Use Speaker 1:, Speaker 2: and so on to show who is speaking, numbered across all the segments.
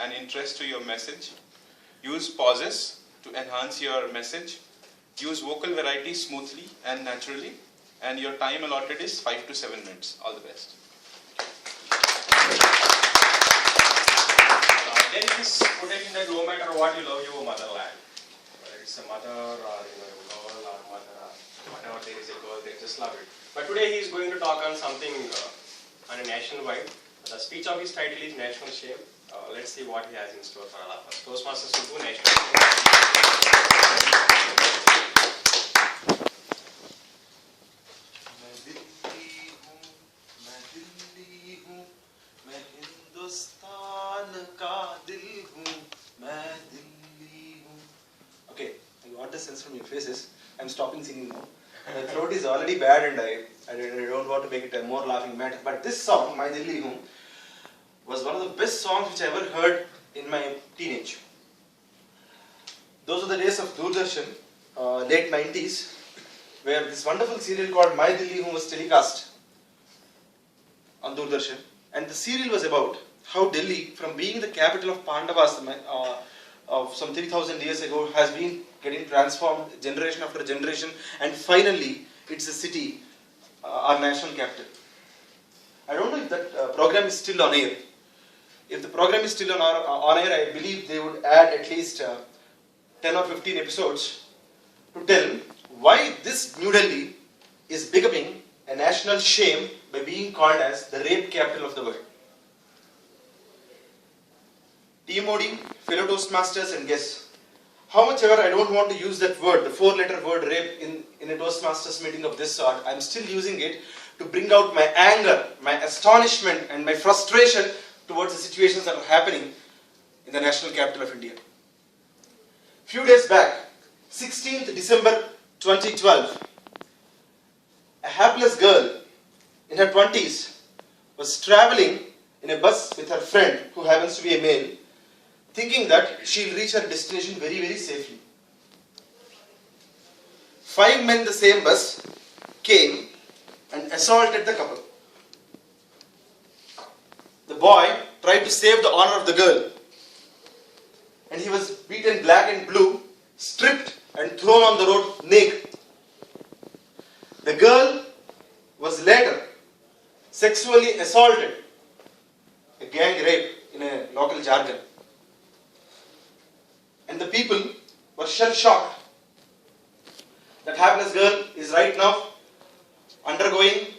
Speaker 1: and interest to your message. Use pauses to enhance your message. Use vocal variety smoothly and naturally. And your time allotted is 5 to 7 minutes. All the best.
Speaker 2: There is this quotation that no matter what, you love your motherland. Whether it's a mother or a girl or mother, whatever there is a girl, they just love it. But today he is going to talk on something on a nationwide. The speech of his title is National Shame. Let's see what he has in store for all of us. Toastmasters will do National
Speaker 3: Shame. Okay, you want the sense from your faces. I'm stopping singing now. My throat is already bad and I don't want to make it a more laughing matter. But this song, My Dilli Hoon, was one of the best songs which I ever heard in my teenage. Those are the days of Doordarshan, late 90s, where this wonderful serial called My Dilli Hoon was telecast on Doordarshan. And the serial was about how Delhi, from being the capital of Pandavas of some 3,000 years ago, has been getting transformed generation after generation, and finally it's a city, our national capital. I don't know if that program is still on air. If the program is still on air, I believe they would add at least 10 or 15 episodes to tell why this New Delhi is becoming a national shame by being called as the rape capital of the world. TMOD, fellow Toastmasters and guests, how much ever I don't want to use that word, the 4-letter word rape in a Toastmasters meeting of this sort, I'm still using it to bring out my anger, my astonishment and my frustration towards the situations that are happening in the national capital of India. Few days back, 16th December 2012, a hapless girl in her 20s was traveling in a bus with her friend, who happens to be a male, thinking that she'll reach her destination very, very safely. 5 men in the same bus came and assaulted the couple. The boy tried to save the honor of the girl, and he was beaten black and blue, stripped and thrown on the road naked. The girl was later sexually assaulted, a gang rape in a local jargon. And the people were shell-shocked. That hapless girl is right now undergoing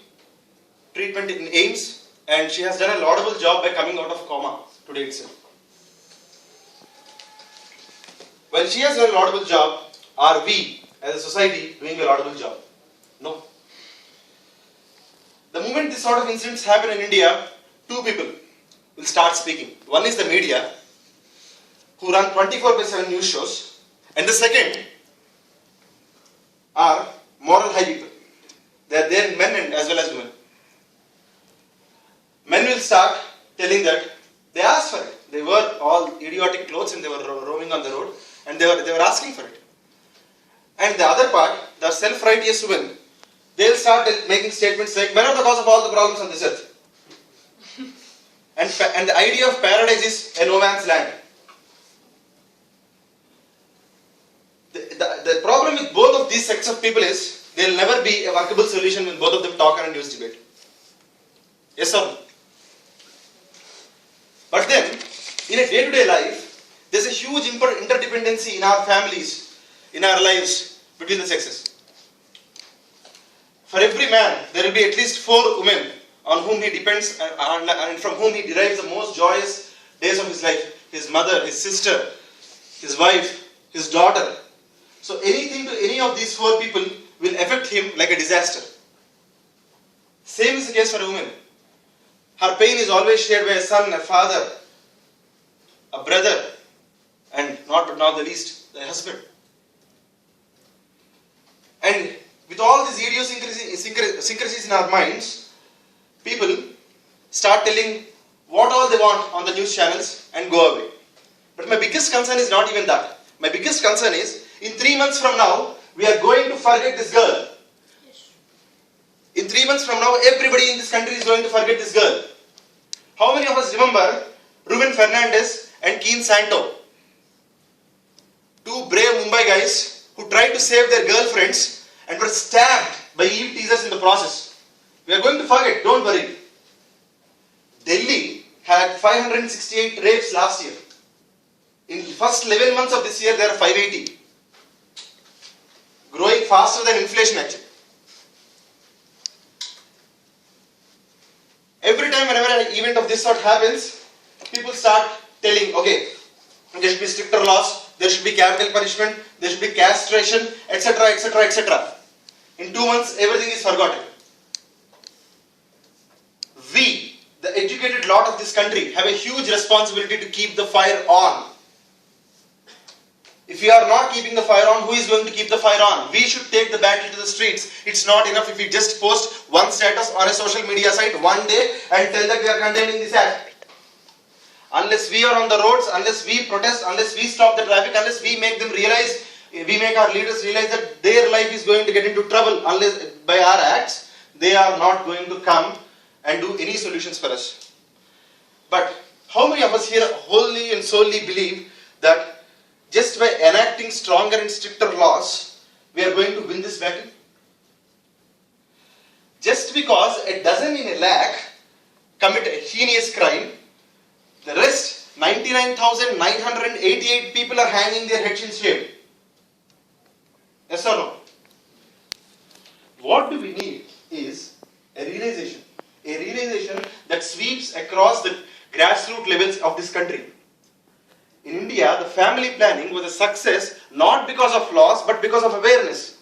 Speaker 3: treatment in AIMS, and she has done a laudable job by coming out of coma today itself. While she has done a laudable job, are we as a society doing a laudable job? No. The moment this sort of incidents happen in India, two people will start speaking. One is the media, who run 24/7 news shows, and the second are moral high people. They are there, men and as well as women. Men will start telling that they asked for it. They wore all idiotic clothes and they were roaming on the road, and they were asking for it. And the other part, the self-righteous women, they'll start making statements like, men are the cause of all the problems on this earth. And the idea of paradise is a no man's land. The problem with both of these sects of people is there will never be a workable solution when both of them talk and use debate. Yes or no? But then, in a day-to-day life, there's a huge interdependency in our families, in our lives, between the sexes. For every man, there will be at least 4 women on whom he depends and from whom he derives the most joyous days of his life. His mother, his sister, his wife, his daughter. So anything to any of these 4 people will affect him like a disaster. Same is the case for a woman. Her pain is always shared by a son, a father, a brother, and not but not the least, the husband. And with all these idiosyncrasies in our minds, people start telling what all they want on the news channels and go away. But my biggest concern is not even that. My biggest concern is, in 3 months from now, we are going to forget this girl. In 3 months from now, everybody in this country is going to forget this girl. How many of us remember Ruben Fernandez and Keen Santo. Two brave Mumbai guys who tried to save their girlfriends and were stabbed by evil teasers in the process. We are going to forget, don't worry. Delhi had 568 rapes last year. In the first 11 months of this year, there are 580. Growing faster than inflation actually. Every time whenever an event of this sort happens, people start telling, okay, there should be stricter laws, there should be capital punishment, there should be castration, etc., etc., etc. In 2 months, everything is forgotten. We, the educated lot of this country, have a huge responsibility to keep the fire on. If we are not keeping the fire on, who is going to keep the fire on? We should take the battle to the streets. It's not enough if we just post one status on a social media site one day and tell that we are condemning this act. Unless we are on the roads, unless we protest, unless we stop the traffic, unless we make them realize, we make our leaders realize that their life is going to get into trouble unless by our acts, they are not going to come and do any solutions for us. But how many of us here wholly and solely believe that just by enacting stronger and stricter laws, we are going to win this battle? Just because a dozen in a lakh commit a heinous crime, the rest, 99,988 people are hanging their heads in shame. Yes or no? What do we need is a realization that sweeps across the grassroots levels of this country. In India, the family planning was a success not because of laws but because of awareness.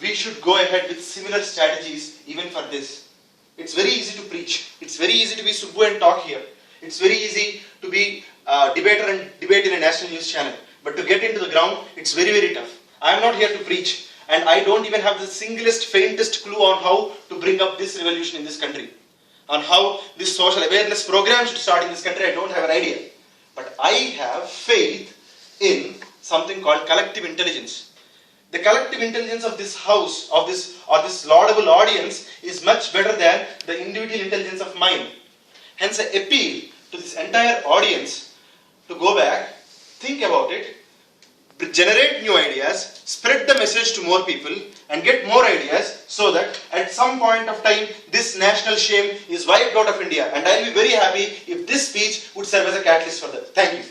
Speaker 3: We should go ahead with similar strategies even for this. It's very easy to preach. It's very easy to be Subbu and talk here. It's very easy to be a debater and debate in a national news channel. But to get into the ground, it's very, very tough. I am not here to preach, and I don't even have the singlest, faintest clue on how to bring up this revolution in this country. On how this social awareness program should start in this country, I don't have an idea. But I have faith in something called collective intelligence. The collective intelligence of this house, of this laudable audience, is much better than the individual intelligence of mine. Hence, I appeal to this entire audience to go back, think about it, generate new ideas, spread the message to more people, and get more ideas so that at some point of time, this national shame is wiped out of India. And I'll be very happy if this speech would serve as a catalyst for that. Thank you.